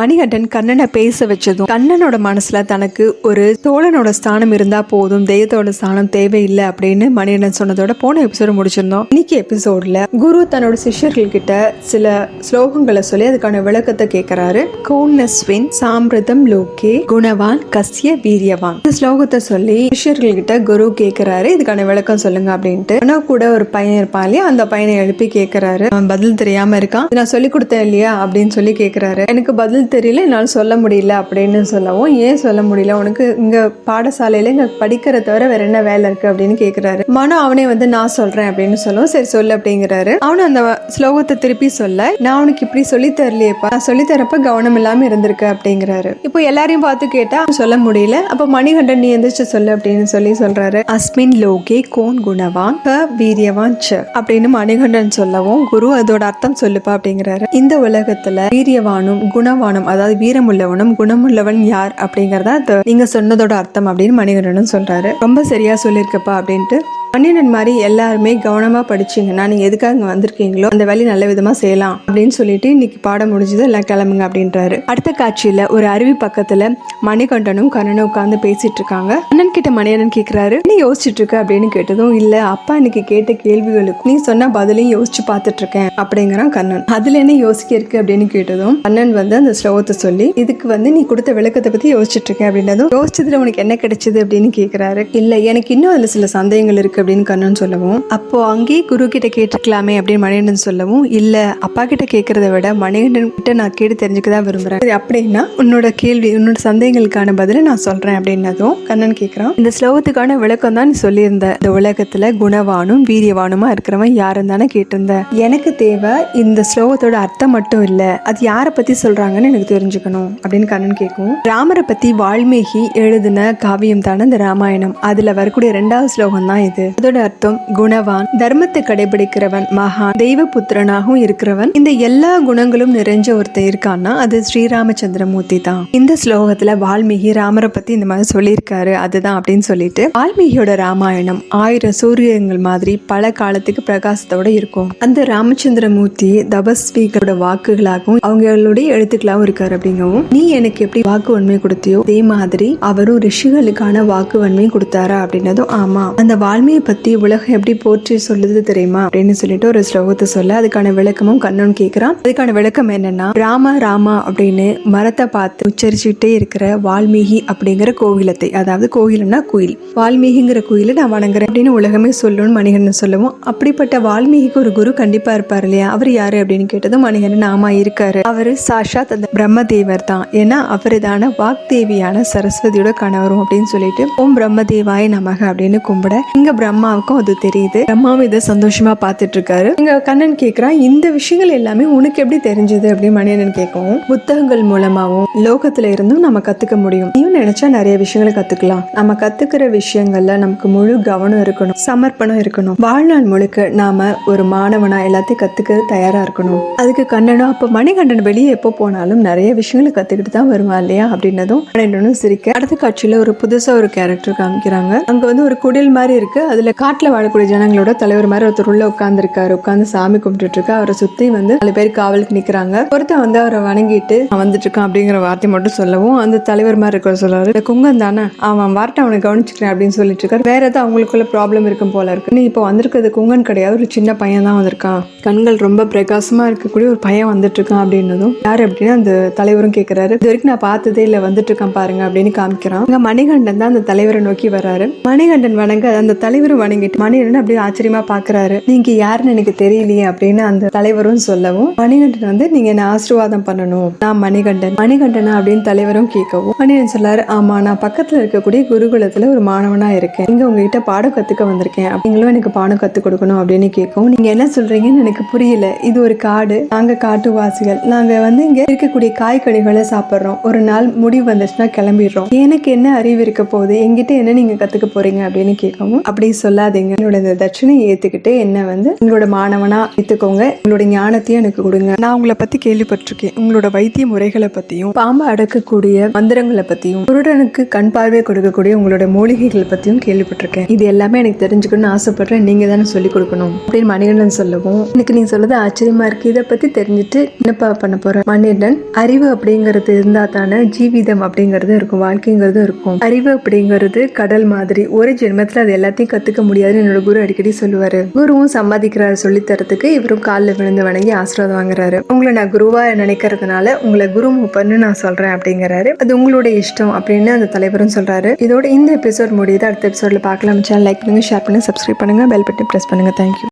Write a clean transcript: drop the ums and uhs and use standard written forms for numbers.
மணிகண்டன் கண்ணனை பேச வச்சதும் கண்ணனோட மனசுல தனக்கு ஒரு தோழனோட ஸ்தானம் இருந்தா போதும், தெய்வத்தோட ஸ்தானம் தேவையில்லை அப்படின்னு மணிகண்டன் சொன்னதோட போன எபிசோட முடிச்சிருந்தோம். இன்னைக்கு எபிசோட்ல குரு தன்னோட சிஷ்யர்கள் கிட்ட சில ஸ்லோகங்களை சொல்லி அதுக்கான விளக்கத்தை கேட்கிறாரு. கோன்னஸ்வின் சாம்பிரதம் லோகே குணவான் கஸ்ய வீரியவான். இந்த ஸ்லோகத்தை சொல்லி சிஷ்யர்கள் கிட்ட குரு கேட்கிறாரு, இதுக்கான விளக்கம் சொல்லுங்க அப்படின்ட்டு. ஆனா கூட ஒரு பையன் இருப்பான் இல்லையா, அந்த பையனை எழுப்பி கேட்கிறாரு. அவன் பதில் தெரியாம இருக்கான். நான் சொல்லி கொடுத்தேன் இல்லையா அப்படின்னு சொல்லி கேட்கிறாரு. எனக்கு பதில் தெரியல, என்னால சொல்ல முடியல அப்படின்னு சொல்லவும், ஏன் சொல்ல முடியல, உனக்கு இங்க பாடசாலையில இங்க படிக்கிற தவிர வேற என்ன வேலை இருக்கு அப்படின்னு கேட்கிறாரு. மனோ அவனே நான் சொல்றேன் அப்படின்னு சொல்லுவோம். சரி சொல்லு அப்படிங்கிறாரு. அவனு அந்த ஸ்லோகத்தை திருப்பி சொல்ல, நான் உனக்கு இப்படி சொல்லி தரலையேப்பா, நான் சொல்லி தரப்ப கவனம் இல்லாம இருந்திருக்கு அப்படிங்கிறாரு. இப்போ எல்லாரையும் பார்த்து கேட்டா சொல்ல முடியல. அப்ப மணிகண்டன் நீ எந்திரிச்சு சொல்லு அப்படின்னு சொல்றாரு. அஸ்மின் லோகே கோன் குணவான் க வீரியவான் ச அப்படின்னு மணிகண்டன் சொல்லவும், குரு அதோட அர்த்தம் சொல்லுப்பா அப்படிங்கிறாரு. இந்த உலகத்துல வீரியவானும் குணவானும், அதாவது வீரமுள்ளவனும் குணமுள்ளவன் யார் அப்படிங்கறத நீங்க சொன்னதோட அர்த்தம் அப்படின்னு மணிகண்டன் சொல்றாரு. ரொம்ப சரியா சொல்லியிருக்கப்பா அப்படின்ட்டு. மணிகண்டன் மாதிரி எல்லாருமே கவனமா படிச்சீங்கன்னா நீங்க எதுக்காக இங்க வந்திருக்கீங்களோ அந்த வேலையை நல்ல விதமா செய்யலாம் அப்படின்னு சொல்லிட்டு இன்னைக்கு பாடம் முடிஞ்சது, எல்லாம் கிளம்புங்க அப்படின்றாரு. அடுத்த காட்சியில ஒரு அருவி பக்கத்துல மணிகண்டனும் கண்ணனும் உட்கார்ந்து பேசிட்டு இருக்காங்க. அண்ணன் கிட்ட மணிகண்டன் கேட்கிறாரு, நீ யோசிச்சுட்டு இருக்க அப்படின்னு கேட்டதும், இல்ல அப்பா இன்னைக்கு கேட்ட கேள்விகளுக்கு நீ சொன்ன பதிலையும் யோசிச்சு பார்த்துட்டு இருக்கேன் அப்படிங்கிறான் கண்ணன். அதுல என்ன யோசிக்க இருக்கு அப்படின்னு கேட்டதும் அண்ணன் அந்த ஸ்லோகத்தை சொல்லி, இதுக்கு நீ கொடுத்த விளக்கத்தை பத்தி யோசிச்சுட்டு இருக்கேன் அப்படின்னதும், யோசிச்சதுல உனக்கு என்ன கிடைச்சது அப்படின்னு கேட்கிறாரு. இல்ல எனக்கு இன்னும் அதுல சில சந்தேகங்கள் இருக்கு அப்படின்னு கண்ணன் சொல்லவும், அப்போ அங்கேயே குரு கிட்ட கேட்டுக்கலாமே அப்படின்னு மணிகண்டன் சொல்லவும், இல்ல அப்பா கிட்ட கேட்கறத விட மணிகண்டன் கிட்ட நான் கேட்டு தெரிஞ்சுக்கதான் விரும்புறேன். அப்படின்னா உன்னோட கேள்வி, உன்னோட சந்தேகங்களுக்கான பதில நான் சொல்றேன் அப்படின்னதும் கண்ணன் கேட்கிறான், இந்த ஸ்லோகத்துக்கான விளக்கம் தான் நீ சொல்லியிருந்த, இந்த உலகத்துல குணவானும் வீரியவானுமா இருக்கிறவன் யாருன்னு தானே கேட்டிருந்த. எனக்கு தேவை இந்த ஸ்லோகத்தோட அர்த்தம் மட்டும் இல்ல, அது யாரை பத்தி சொல்றாங்கன்னு எனக்கு தெரிஞ்சுக்கணும் அப்படின்னு கண்ணன் கேட்கும். ராமரை பத்தி வால்மீகி எழுதின காவியம் தானே இந்த ராமாயணம். அதுல வரக்கூடிய 2வது ஸ்லோகம் தான் இது. அதோட அர்த்தம் குணவான், தர்மத்தை கடைபிடிக்கிறவன், மகான், தெய்வ புத்திரனாகவும் இருக்கிறவன். இந்த எல்லா குணங்களும் நிறைஞ்ச ஒருத்தர் இருக்கான்னா அது ஸ்ரீராமச்சந்திரமூர்த்தி தான். இந்த ஸ்லோகத்துல வால்மீகி ராமரை பத்தி இந்த மாதிரி சொல்லியிருக்காரு, அதுதான் அப்படின்னு சொல்லிட்டு வால்மீகியோட ராமாயணம் 1000 சூரியங்கள் மாதிரி பல காலத்துக்கு பிரகாசத்தோட இருக்கும். அந்த ராமச்சந்திரமூர்த்தி தபஸ்விகளோட வாக்குகளாகவும் அவங்களுடைய எழுத்துக்களாகவும் இருக்காரு அப்படிங்கவும், நீ எனக்கு எப்படி வாக்கு வன்மை கொடுத்தியோ அதே மாதிரி அவரும் ரிஷிகளுக்கான வாக்கு வன்மையும் கொடுத்தாரா அப்படின்னதும், ஆமா, அந்த வால்மீகி பத்தி உலகம் எப்படி போற்றி சொல்லுது தெரியுமா அப்படின்னு சொல்லிட்டு ஒரு ஸ்லோகத்தை சொல்ல, அதுக்கான விளக்கமும் கண்ணன் கேட்கிறான். அதுக்கான விளக்கம் என்னன்னா, ராமா ராமா அப்படின்னு மரத்தை பார்த்து உச்சரிச்சுட்டே இருக்கிற வால்மீகி அப்படிங்கிற கோவிலத்தை, அதாவது கோயிலும்னா குயில், வால்மீகிங்கிற குயில நான் வணங்குறேன் அப்படின்னு உலகமே சொல்லணும்னு மணிகண்டன் சொல்லவும், அப்படிப்பட்ட வால்மீகிக்கு ஒரு குரு கண்டிப்பா இருப்பார் இல்லையா, அவர் யாரு அப்படின்னு கேட்டதும் மணிகண்டன், ஆமா இருக்காரு, அவரு சாஷாத் அந்த பிரம்மதேவர் தான். ஏன்னா அவரு தான வாக்தேவியான சரஸ்வதியோட கணவரும் அப்படின்னு சொல்லிட்டு ஓம் பிரம்மதேவாய நமக அப்படின்னு கும்பிட, இங்க பிரம்மாவுக்கும் அது தெரியுது. பிரம்மாவும் இதை சந்தோஷமா பார்த்துட்டு இருக்காரு. இங்க கண்ணன் கேட்கிறான், இந்த விஷயங்கள் எல்லாமே உனக்கு எப்படி தெரிஞ்சது அப்படின்னு மணிகண்டன் கேட்கவும், புத்தகங்கள் மூலமாவும் லோகத்துல இருந்தும் நம்ம கத்துக்க முடியும். நீயும் நினைச்சா நிறைய விஷயங்களை கத்துக்கலாம். நம்ம கத்துக்கிற விஷயங்கள்ல நமக்கு முழு கவனம் இருக்கணும், சமர்ப்பணம் இருக்கணும். வாழ்நாள் முழுக்க நாம ஒரு மாணவனா எல்லாத்தையும் கத்துக்க தயாரா இருக்கணும். அதுக்கு கண்ணனும், அப்ப மணிகண்டன் வெளியே எப்போ போனாலும் நிறைய விஷயங்களை கத்துக்கிட்டு தான் வருவான் இல்லையா அப்படின்னதும் மணிகண்டனும் சிரிக்க. அடுத்த காட்சியில ஒரு புதுசா ஒரு கேரக்டர் காமிக்கிறாங்க. அங்க ஒரு குடில் மாதிரி இருக்கு. அதுல காட்டுல வாழக்கூடிய ஜனங்களோட தலைவர் மாதிரி ஒருத்தர் உள்ள உட்கார்ந்து இருக்காரு. உட்கார்ந்து சாமி கும்பிட்டு இருக்கா. அவரை சுத்தி 4 பேர் காவலுக்கு நிக்கிறாங்க. ஒருத்தன் அவரை வணங்கிட்டு வந்துட்டு இருக்கான் அப்படிங்கிற வார்த்தை மட்டும் சொல்லவும், அந்த தலைவர் மாதிரி இருக்கிற சொல்றாரு, இந்த குங்கம் தானே, அவன் வார்த்தை அவனை கவனிச்சுக்கிறேன் அப்படின்னு சொல்லிட்டு இருக்காரு. வேற ஏதாவது அவங்களுக்குள்ள ப்ராப்ளம் இருக்கும் போல இருக்கு. நீ இப்போ வந்திருக்கிறது குங்கன் கிடையாது, ஒரு சின்ன பையன் தான் வந்திருக்கான், கண்கள் ரொம்ப பிரகாசமா இருக்கக்கூடிய ஒரு பையன் வந்துட்டு இருக்கான் அப்படின்னதும், யாரு அப்படின்னு அந்த தலைவரும் கேட்கிறாரு. இது வரைக்கும் நான் பார்த்ததே இல்ல, வந்துட்டு இருக்கான் பாருங்க அப்படின்னு காமிக்கிறான். அங்க மணிகண்டன் தான் அந்த தலைவரை நோக்கி வர்றாரு. மணிகண்டன் வணங்க அந்த தலைவரும் வணங்கிட்டு மணிகண்டன் அப்படியே ஆச்சரியமா பாக்குறாரு. நீங்க யாருன்னு எனக்கு தெரியலையே அப்படின்னு அந்த தலைவரும் சொல்லவும், மணிகண்டன் நீங்க என்ன ஆசீர்வாதம் பண்ணணும், நான் மணிகண்டனா அப்படின்னு தலைவரும் கேட்கவும், மணிகண்டன் சொல்லாரு, ஆமா நான் பக்கத்துல இருக்கக்கூடிய குருகுலத்துல ஒரு மாணவனா இருக்கேன், இங்க உங்ககிட்ட பாடம் கத்துக்க வந்திருக்கேன், நீங்களும் எனக்கு பாடம் கத்து கொடுக்கணும் அப்படின்னு கேட்கவும், நீங்க என்ன சொல்றீங்கன்னு எனக்கு புரியல, இது ஒரு காடு, நாங்க காட்டுவாசிகள், நாங்க இங்க இருக்கக்கூடிய காய்கனிகளை சாப்பிடுறோம், ஒரு நாள் முடிவு வந்துச்சுன்னா கிளம்பிடுறோம், எனக்கு என்ன அறிவு இருக்க போகுது, என்கிட்ட என்ன நீங்க கத்துக்க போறீங்க அப்படின்னு கேட்கவும், அப்படி சொல்லாதீங்க. என்னோட இந்த தட்சணையை ஏத்துக்கிட்டு என்ன வந்து உங்களோட மாணவனா ஏத்துக்கோங்க, உங்களோட ஞானத்தையும் எனக்கு கொடுங்க. நான் உங்களை பத்தி கேள்விப்பட்டிருக்கேன், உங்களோட வைத்திய முறைகளை பத்தியும் பாம்பு அடக்கக்கூடிய மந்திரங்களை பத்தியும் குருடனுக்கு கண் பார்வை கொடுக்கக்கூடிய உங்களோட மூலிகைகளை பத்தியும் கேள்விப்பட்டிருக்கேன். இது எல்லாமே எனக்கு தெரிஞ்சுக்கணும்னு ஆசைப்படுறேன், நீங்க தானே சொல்லி கொடுக்கணும் அப்படின்னு மணிகண்டன் சொல்லவும் எனக்கு நீங்க சொல்றது ஆச்சரியமா இருக்கு. இதை பத்தி தெரிஞ்சுட்டு என்னப்பா பண்ண போற? மணிகண்டன், அறிவு அப்படிங்கிறது இருந்தா தானே ஜீவிதம் அப்படிங்கிறது இருக்கும், வாழ்க்கைங்கிறது இருக்கும். அறிவு அப்படிங்கிறது கடல் மாதிரி, ஒரு ஜென்மத்துல அது எல்லாத்தையும் கத்துக்க முடியாதுன்னு என்னோட குரு அடிக்கடி சொல்லுவாரு. குருவும் சம்பாதிக்கிறாரு சொல்லி தரத்துக்கு, இவரும் காலில் விழுந்து வணங்கி ஆசீர்வாதம் வாங்குறாரு. உங்களை நான் குருவா நினைக்கிறதுனால உங்களை குரு மூப்பன்னு நான் சொல்றேன் அப்படிங்கிறாரு. அது உங்களோட இஷ்டம் அப்படின்னு அந்த தலைவரும் சொல்றாரு. இதோட இந்த எபிசோட் முடியுது. அடுத்த எபிசோட்ல பார்க்கலாம். சேனல் லைக் பண்ணுங்க, ஷேர் பண்ணுங்க, சப்ஸ்கிரைப் பண்ணுங்க, பெல் பட்டன் பிரஸ் பண்ணுங்க. தேங்க்யூ.